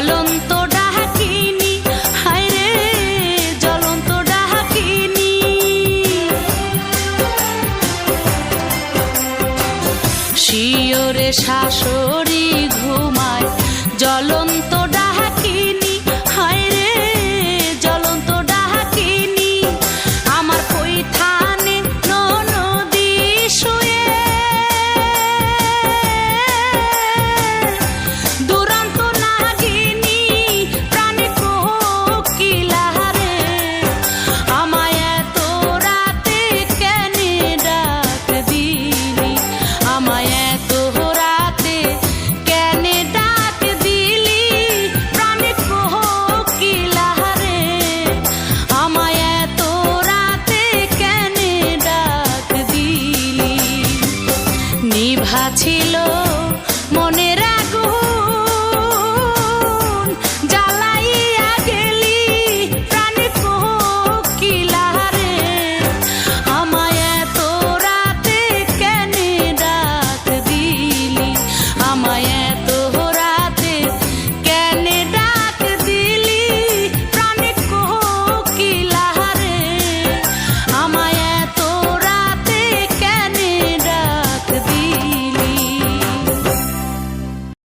জ্বলন্ত ডাকিনী, হায় রে জ্বলন্ত ডাকিনী। শিওরে শাশুড়ি ঘুমায় জ্বলন্ত ডাকিনী, হায় রে জ্বলন্ত ডাকিনী। আমার পৈথানে ননদি শুয়ে দুরন্ত নাগিনী প্রাণে কোকিলা রে, আমায় এত রাতে কেনে ডাক দিলি, আমায় এত রাতে কেনে ডাক দিলি, প্রাণে কোকিলা রে, আমায় এত রাতে কেনে ডাক দিলি। নিভা ছিল মনের